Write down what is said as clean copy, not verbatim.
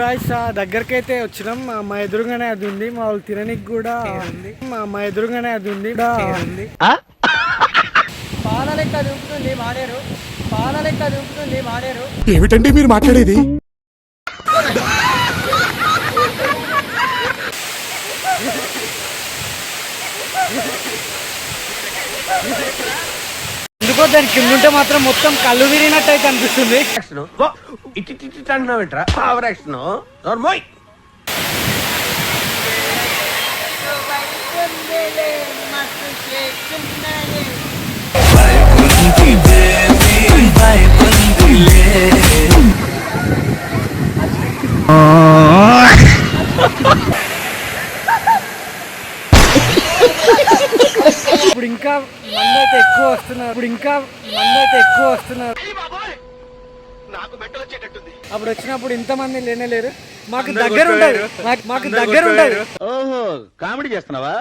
Guys దగ్గరికి అయితే వచ్చినాం. మా ఎదురుగానే అది ఉంది. మా వాళ్ళు తిననికి కూడా మా ఎదురుగానే అది ఉంది. పాల లెక్క దూకుతుంది మానేరు. పాల లెక్క దూకుతుంది మానేరు. ఏమిటండి మీరు మాట్లాడేది? ఎందుకో దాని కింద ఉంటే మాత్రం మొత్తం కళ్ళు విరిగినట్టు అయితే అనిపిస్తుంది. ఇప్పుడు ఇంకా మంది అయితే ఎక్కువ వస్తున్నారు. అప్పుడు వచ్చినప్పుడు ఇంతమంది లేనేలేరు. మాకు దగ్గర ఉంటుంది. ఓహో కామెడీ చేస్తున్నావా?